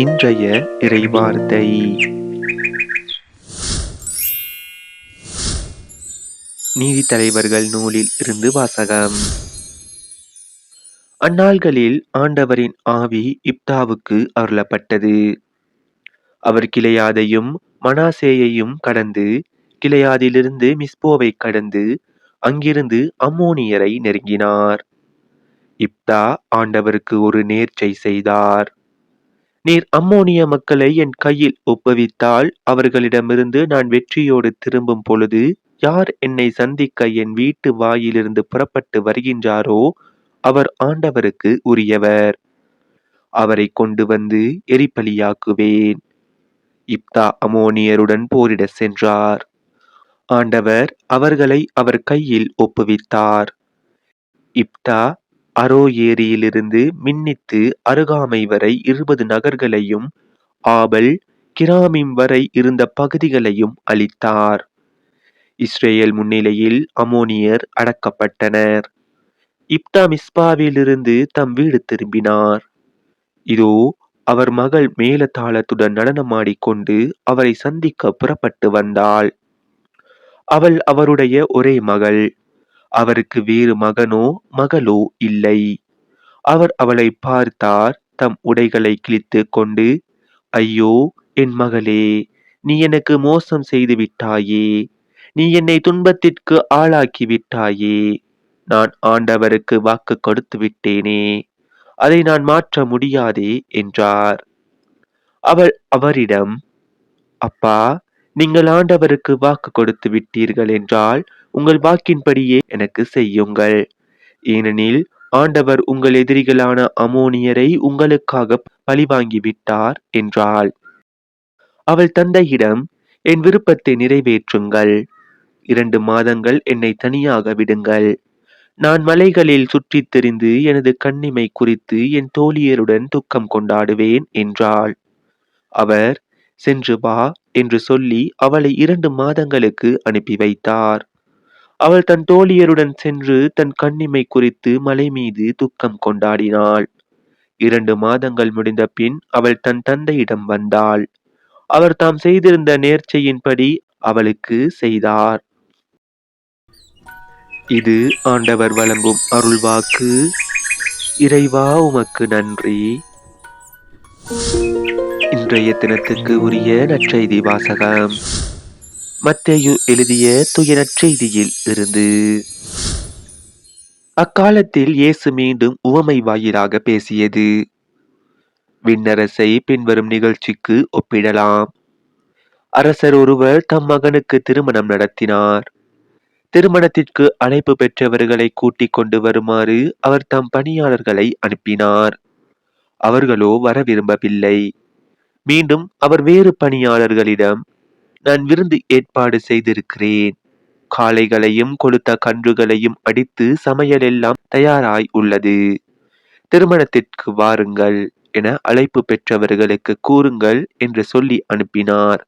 இன்றைய இறைவார்த்தை நீதித்தலைவர்கள் நூலில் இருந்து வாசகம். அந்நாள்களில் ஆண்டவரின் ஆவி இப்தாவுக்கு அருளப்பட்டது. அவர் கிளையாதையும் மனாசேயையும் கடந்து கிளையாதிலிருந்து மிஸ்போவை கடந்து அங்கிருந்து அம்மோனியரை நெருங்கினார். இப்தா ஆண்டவருக்கு ஒரு நேர்ச்சை செய்தார். நீர் அம்மோனிய மக்களை என் கையில் ஒப்புவித்தால் அவர்களிடமிருந்து நான் வெற்றியோடு திரும்பும் பொழுது யார் என்னை சந்திக்க என் வீட்டு வாயிலிருந்து புறப்பட்டு வருகின்றாரோ அவர் ஆண்டவருக்கு உரியவர். அவரை கொண்டு வந்து எரிபலியாக்குவேன். இப்தா அம்மோனியருடன் போரிட சென்றார். ஆண்டவர் அவர்களை அவர் கையில் ஒப்புவித்தார். இப்தா அரோ ஏரியிலிருந்து மின்னித்து அருகாமை வரை 20 நகர்களையும் ஆபல் கிராமிம் வரை இருந்த பகுதிகளையும் அளித்தார். இஸ்ரேல் முன்னிலையில் அம்மோனியர் அடக்கப்பட்டனர். இப்தா மிஸ்பாவிலிருந்து தம் வீடு திரும்பினார். இதோ அவர் மகள் மேலதாளத்துடன் நடனமாடிக்கொண்டு அவரை சந்திக்க புறப்பட்டு வந்தாள். அவள் அவருடைய ஒரே மகள். அவருக்கு வேறு மகனோ மகளோ இல்லை. அவர் அவளை பார்த்தார். தம் உடைகளை கிழித்து கொண்டு, ஐயோ என் மகளே, நீ எனக்கு மோசம் செய்து விட்டாயே, நீ என்னை துன்பத்திற்கு ஆளாக்கி விட்டாயே. நான் ஆண்டவருக்கு வாக்கு கொடுத்து விட்டேனே, அதை நான் மாற்ற முடியாதே என்றார். அவள் அவரிடம், அப்பா, நீங்கள் ஆண்டவருக்கு வாக்கு கொடுத்து விட்டீர்கள் என்றால் உங்கள் வாக்கின்படியே எனக்கு செய்யுங்கள். ஏனெனில் ஆண்டவர் உங்கள் எதிரிகளான அம்மோனியரை உங்களுக்காக பழிவாங்கிவிட்டார் என்றாள். அவள் தந்தையிடம், என் விருப்பத்தை நிறைவேற்றுங்கள். 2 மாதங்கள் என்னை தனியாக விடுங்கள். நான் மலைகளில் சுற்றித் திரிந்து எனது கன்னிமை குறித்து என் தோழியருடன் துக்கம் கொண்டாடுவேன் என்றாள். அவர், சென்று வா என்று சொல்லி அவளை 2 மாதங்களுக்கு அனுப்பி வைத்தார். அவள் தன் தோழியருடன் சென்று தன் கன்னிமை குறித்து மலை மீது துக்கம் கொண்டாடினாள். 2 மாதங்கள் முடிந்த பின் அவள் தன் தந்தையிடம் வந்தாள். அவர் தாம் செய்திருந்த நேர்ச்சையின்படி அவளுக்கு செய்தார். இது ஆண்டவர் வழங்கும் அருள்வாக்கு. இறைவா உமக்கு நன்றி. இன்றைய தினத்துக்கு உரிய நற்செய்தி வாசகம். மத்தேயு எழுதிய தூய நற்செய்தியில் இருந்து. அக்காலத்தில் இயேசு மீண்டும் உவமை வாயிலாக பேசியது. விண்ணரசை பின்வரும் நிகழ்ச்சிக்கு ஒப்பிடலாம். அரசர் ஒருவர் தம் மகனுக்கு திருமணம் நடத்தினார். திருமணத்திற்கு அழைப்பு பெற்றவர்களை கூட்டிக் கொண்டு வருமாறு அவர் தம் பணியாளர்களை அனுப்பினார். அவர்களோ வர விரும்பவில்லை. மீண்டும் அவர் வேறு பணியாளர்களிடம், நான் விருந்து ஏற்பாடு செய்திருக்கிறேன். காளைகளையும் கொழுத்த கன்றுகளையும் அடித்து சமையல் எல்லாம் தயாராய் உள்ளது. திருமணத்திற்கு வாருங்கள் என அழைப்பு பெற்றவர்களுக்கு கூறுங்கள் என்று சொல்லி அனுப்பினார்.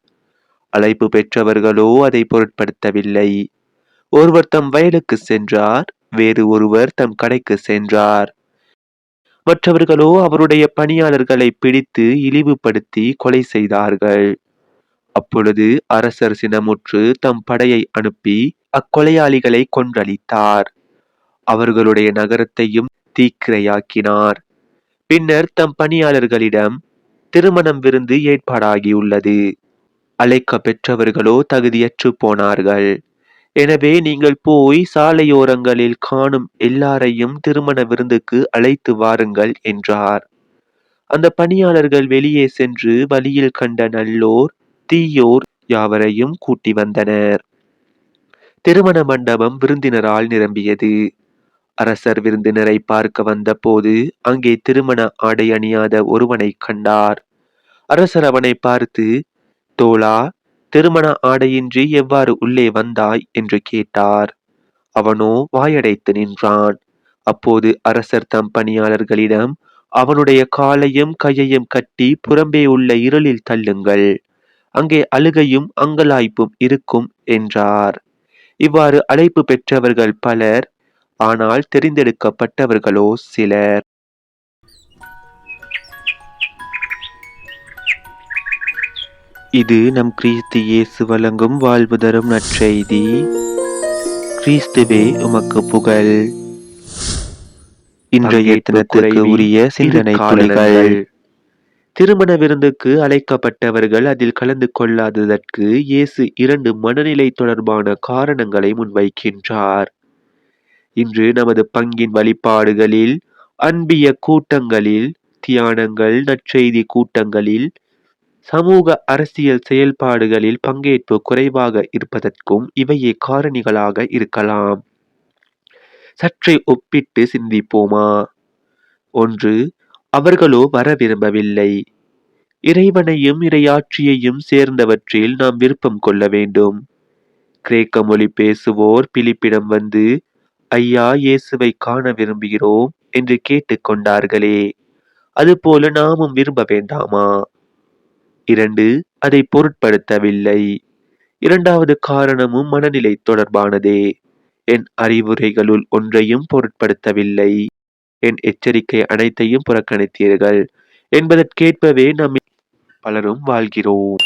அழைப்பு பெற்றவர்களோ அதை பொருட்படுத்தவில்லை. ஒருவர் தம் வயலுக்கு சென்றார், வேறு ஒருவர் தம் கடைக்கு சென்றார். மற்றவர்களோ அவருடைய பணியாளர்களை பிடித்து இழிவுபடுத்தி கொலை செய்தார்கள். அப்பொழுது அரசர் சினமுற்று தம் படையை அனுப்பி அக்கொலையாளிகளை கொன்றளித்தார். அவர்களுடைய நகரத்தையும் தீக்கிரையாக்கினார். பின்னர் தம் பணியாளர்களிடம், திருமணம் விருந்து ஏற்பாடாகியுள்ளது. அழைக்க பெற்றவர்களோ தகுதியற்று போனார்கள். எனவே நீங்கள் போய் சாலையோரங்களில் காணும் எல்லாரையும் திருமண விருந்துக்கு அழைத்து வாருங்கள் என்றார். அந்த பணியாளர்கள் வெளியே சென்று வழியில் கண்ட நல்லோர் தீயோர் யாவரையும் கூட்டி வந்தனர். திருமண மண்டபம் விருந்தினரால் நிரம்பியது. அரசர் விருந்தினரை பார்க்க வந்த போது அங்கே திருமண ஆடை அணியாத ஒருவனை கண்டார். அரசர் அவனை பார்த்து, தோழா, திருமண ஆடையின்றி எவ்வாறு உள்ளே வந்தாய் என்று கேட்டார். அவனோ வாயடைத்து நின்றான். அப்போது அரசர் தம் பணியாளர்களிடம், அவனுடைய காலையும் கையையும் கட்டி புறம்பே உள்ள இருளில் தள்ளுங்கள். அங்கே அழுகையும் அங்கலாய்ப்பும் இருக்கும் என்றார். இவ்வாறு அழைப்பு பெற்றவர்கள் பலர், ஆனால் தெரிந்தெடுக்கப்பட்டவர்களோ சிலர். இது நம் கிறிஸ்து இயேசு வழங்கும் வாழ்வு தரும் நற்செய்தி. கிறிஸ்துவே உமக்கு புகழ். இன்றைய தினத்துக்கு உரிய சிந்தனை துளிகள். திருமண விருந்துக்கு அழைக்கப்பட்டவர்கள் அதில் கலந்து கொள்ளாததற்கு இயேசு 2 மனநிலை தொடர்பான காரணங்களை முன்வைக்கின்றார். இன்று நமது பங்கின் வழிபாடுகளில், அன்பிய கூட்டங்களில், தியானங்கள், நற்செய்தி கூட்டங்களில், சமூக அரசியல் செயல்பாடுகளில் பங்கேற்பு குறைவாக இருப்பதற்கும் இவையே காரணிகளாக இருக்கலாம். சற்றே ஒப்பிட்டு சிந்திப்போமா? 1. அவர்களோ வர விரும்பவில்லை. இறைவனையும் இறையாட்சியையும் சேர்ந்தவற்றில் நாம் விருப்பம் கொள்ள வேண்டும். கிரேக்க மொழி பேசுவோர் பிலிப்பிடம் வந்து, ஐயா, இயேசுவை காண விரும்புகிறோம் என்று கேட்டுக்கொண்டார்களே, அதுபோல நாமும் விரும்ப வேண்டாமா? 2. அதை பொருட்படுத்தவில்லை. இரண்டாவது காரணமும் மனநிலை தொடர்பானதே. என் அறிவுரைகளுள் ஒன்றையும் பொருட்படுத்தவில்லை, என் எச்சரிக்கை அனைத்தையும் புறக்கணித்தீர்கள் என்பதற்கேற்பவே நம்மில் பலரும் வாழ்கிறோம்.